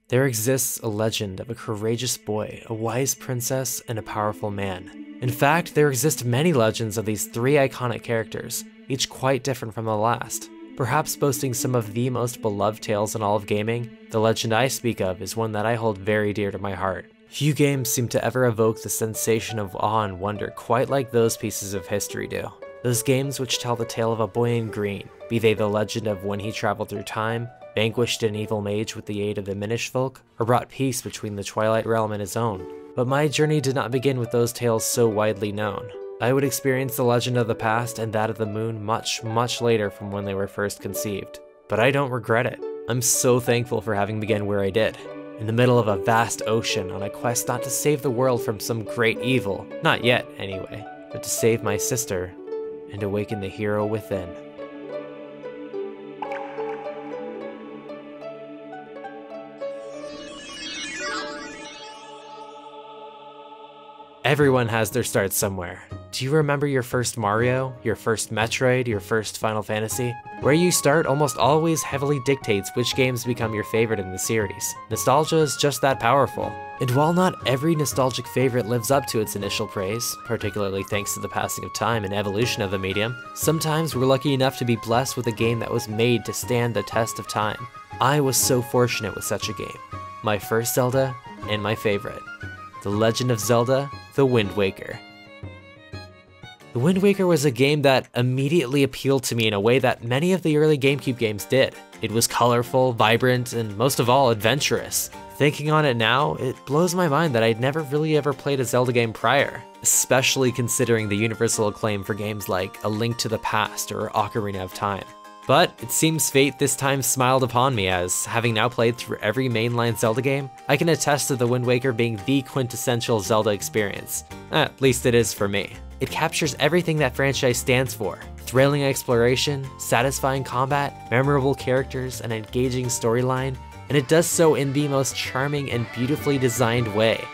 There exists a legend of a courageous boy, a wise princess, and a powerful man. In fact, there exist many legends of these three iconic characters, each quite different from the last. Perhaps boasting some of the most beloved tales in all of gaming, the legend I speak of is one that I hold very dear to my heart. Few games seem to ever evoke the sensation of awe and wonder quite like those pieces of history do. Those games which tell the tale of a boy in green, be they the legend of when he traveled through time, vanquished an evil mage with the aid of the Minish folk, or brought peace between the Twilight Realm and his own. But my journey did not begin with those tales so widely known. I would experience the legend of the past and that of the moon much, much later from when they were first conceived. But I don't regret it. I'm so thankful for having begun where I did, in the middle of a vast ocean on a quest not to save the world from some great evil, not yet anyway, but to save my sister and awaken the hero within. Everyone has their start somewhere. Do you remember your first Mario, your first Metroid, your first Final Fantasy? Where you start almost always heavily dictates which games become your favorite in the series. Nostalgia is just that powerful. And while not every nostalgic favorite lives up to its initial praise, particularly thanks to the passing of time and evolution of the medium, sometimes we're lucky enough to be blessed with a game that was made to stand the test of time. I was so fortunate with such a game. My first Zelda, and my favorite. The Legend of Zelda: The Wind Waker. The Wind Waker was a game that immediately appealed to me in a way that many of the early GameCube games did. It was colorful, vibrant, and most of all, adventurous. Thinking on it now, it blows my mind that I'd never really ever played a Zelda game prior, especially considering the universal acclaim for games like A Link to the Past or Ocarina of Time. But it seems fate this time smiled upon me, as, having now played through every mainline Zelda game, I can attest to The Wind Waker being the quintessential Zelda experience. At least it is for me. It captures everything that franchise stands for: thrilling exploration, satisfying combat, memorable characters, an engaging storyline, and it does so in the most charming and beautifully designed way.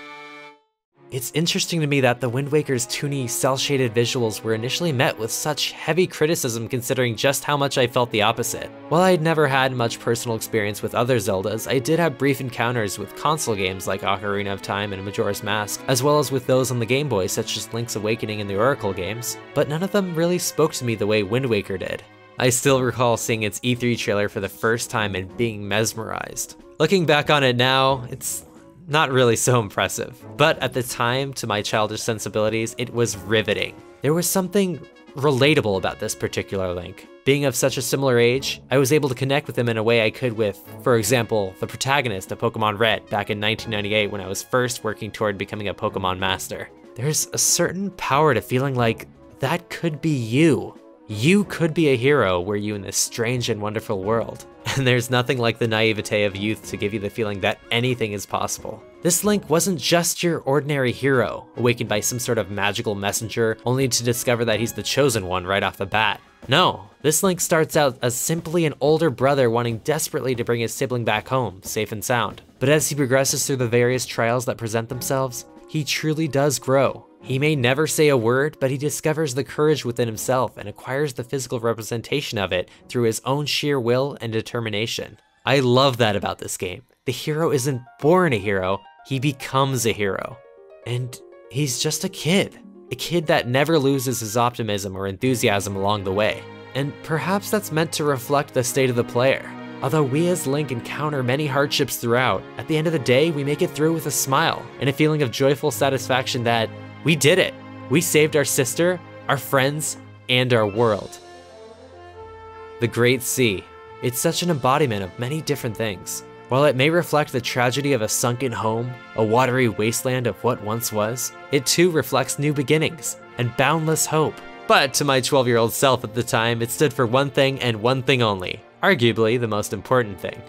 It's interesting to me that The Wind Waker's toony, cel-shaded visuals were initially met with such heavy criticism considering just how much I felt the opposite. While I had never had much personal experience with other Zeldas, I did have brief encounters with console games like Ocarina of Time and Majora's Mask, as well as with those on the Game Boy such as Link's Awakening and the Oracle games, but none of them really spoke to me the way Wind Waker did. I still recall seeing its E3 trailer for the first time and being mesmerized. Looking back on it now, it's not really so impressive, but at the time, to my childish sensibilities, it was riveting. There was something relatable about this particular Link. Being of such a similar age, I was able to connect with him in a way I could with, for example, the protagonist of Pokemon Red back in 1998 when I was first working toward becoming a Pokemon Master. There's a certain power to feeling like that could be you. You could be a hero were you in this strange and wonderful world. And there's nothing like the naivete of youth to give you the feeling that anything is possible. This Link wasn't just your ordinary hero, awakened by some sort of magical messenger, only to discover that he's the chosen one right off the bat. No, this Link starts out as simply an older brother wanting desperately to bring his sibling back home, safe and sound. But as he progresses through the various trials that present themselves, he truly does grow. He may never say a word, but he discovers the courage within himself and acquires the physical representation of it through his own sheer will and determination. I love that about this game. The hero isn't born a hero, he becomes a hero. And he's just a kid that never loses his optimism or enthusiasm along the way. And perhaps that's meant to reflect the state of the player. Although we as Link encounter many hardships throughout, at the end of the day, we make it through with a smile and a feeling of joyful satisfaction that we did it. We saved our sister, our friends, and our world. The Great Sea. It's such an embodiment of many different things. While it may reflect the tragedy of a sunken home, a watery wasteland of what once was, it too reflects new beginnings and boundless hope. But to my 12-year-old self at the time, it stood for one thing and one thing only, arguably the most important thing: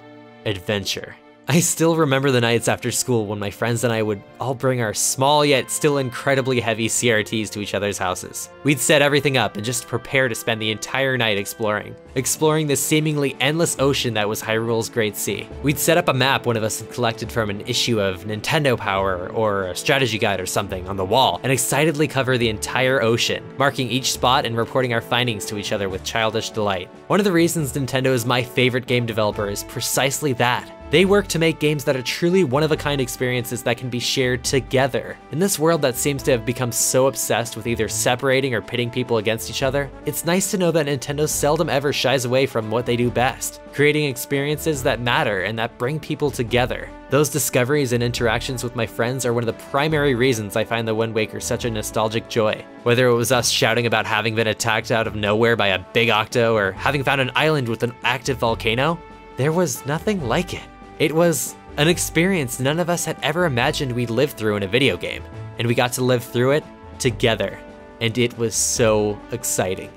adventure. I still remember the nights after school when my friends and I would all bring our small yet still incredibly heavy CRTs to each other's houses. We'd set everything up and just prepare to spend the entire night exploring the seemingly endless ocean that was Hyrule's Great Sea. We'd set up a map one of us had collected from an issue of Nintendo Power or a strategy guide or something on the wall and excitedly cover the entire ocean, marking each spot and reporting our findings to each other with childish delight. One of the reasons Nintendo is my favorite game developer is precisely that. They work to make games that are truly one-of-a-kind experiences that can be shared together. In this world that seems to have become so obsessed with either separating or pitting people against each other, it's nice to know that Nintendo seldom ever shies away from what they do best, creating experiences that matter and that bring people together. Those discoveries and interactions with my friends are one of the primary reasons I find The Wind Waker such a nostalgic joy. Whether it was us shouting about having been attacked out of nowhere by a big octo or having found an island with an active volcano, there was nothing like it. It was an experience none of us had ever imagined we'd live through in a video game, and we got to live through it together, and it was so exciting.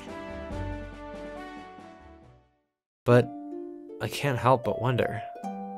But I can't help but wonder,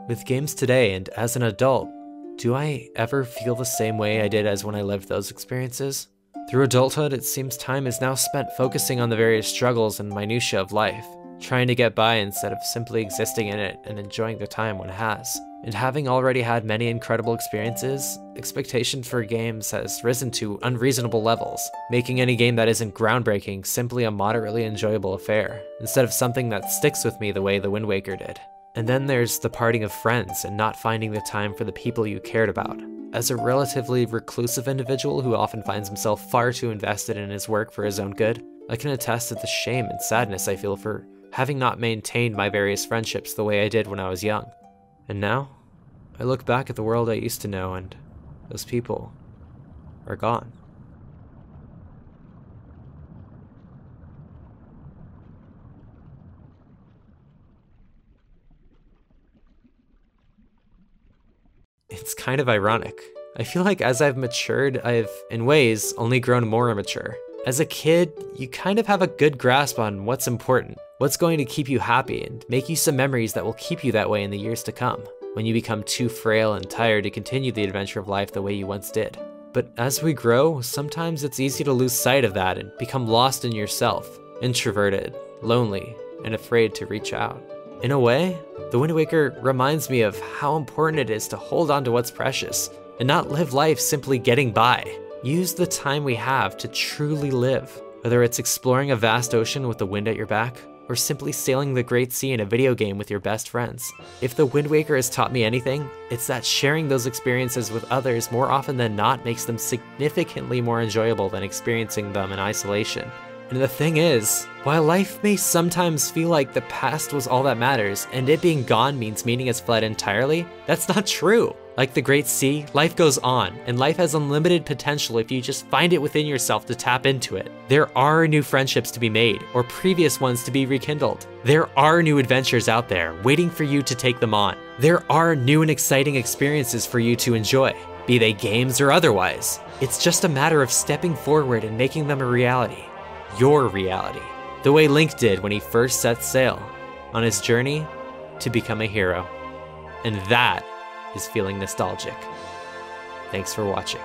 with games today and as an adult, do I ever feel the same way I did as when I lived those experiences? Through adulthood, it seems time is now spent focusing on the various struggles and minutiae of life, trying to get by instead of simply existing in it and enjoying the time one has. And having already had many incredible experiences, expectation for games has risen to unreasonable levels, making any game that isn't groundbreaking simply a moderately enjoyable affair, instead of something that sticks with me the way The Wind Waker did. And then there's the parting of friends and not finding the time for the people you cared about. As a relatively reclusive individual who often finds himself far too invested in his work for his own good, I can attest to the shame and sadness I feel for having not maintained my various friendships the way I did when I was young. And now, I look back at the world I used to know and those people are gone. It's kind of ironic. I feel like as I've matured, I've, in ways, only grown more immature. As a kid, you kind of have a good grasp on what's important, what's going to keep you happy and make you some memories that will keep you that way in the years to come, when you become too frail and tired to continue the adventure of life the way you once did. But as we grow, sometimes it's easy to lose sight of that and become lost in yourself, introverted, lonely, and afraid to reach out. In a way, The Wind Waker reminds me of how important it is to hold on to what's precious and not live life simply getting by. Use the time we have to truly live, whether it's exploring a vast ocean with the wind at your back, or simply sailing the Great Sea in a video game with your best friends. If The Wind Waker has taught me anything, it's that sharing those experiences with others more often than not makes them significantly more enjoyable than experiencing them in isolation. And the thing is, while life may sometimes feel like the past was all that matters, and it being gone means meaning has fled entirely, that's not true. Like the Great Sea, life goes on, and life has unlimited potential if you just find it within yourself to tap into it. There are new friendships to be made, or previous ones to be rekindled. There are new adventures out there, waiting for you to take them on. There are new and exciting experiences for you to enjoy, be they games or otherwise. It's just a matter of stepping forward and making them a reality. Your reality. The way Link did when he first set sail on his journey to become a hero. And that is feeling nostalgic. Thanks for watching.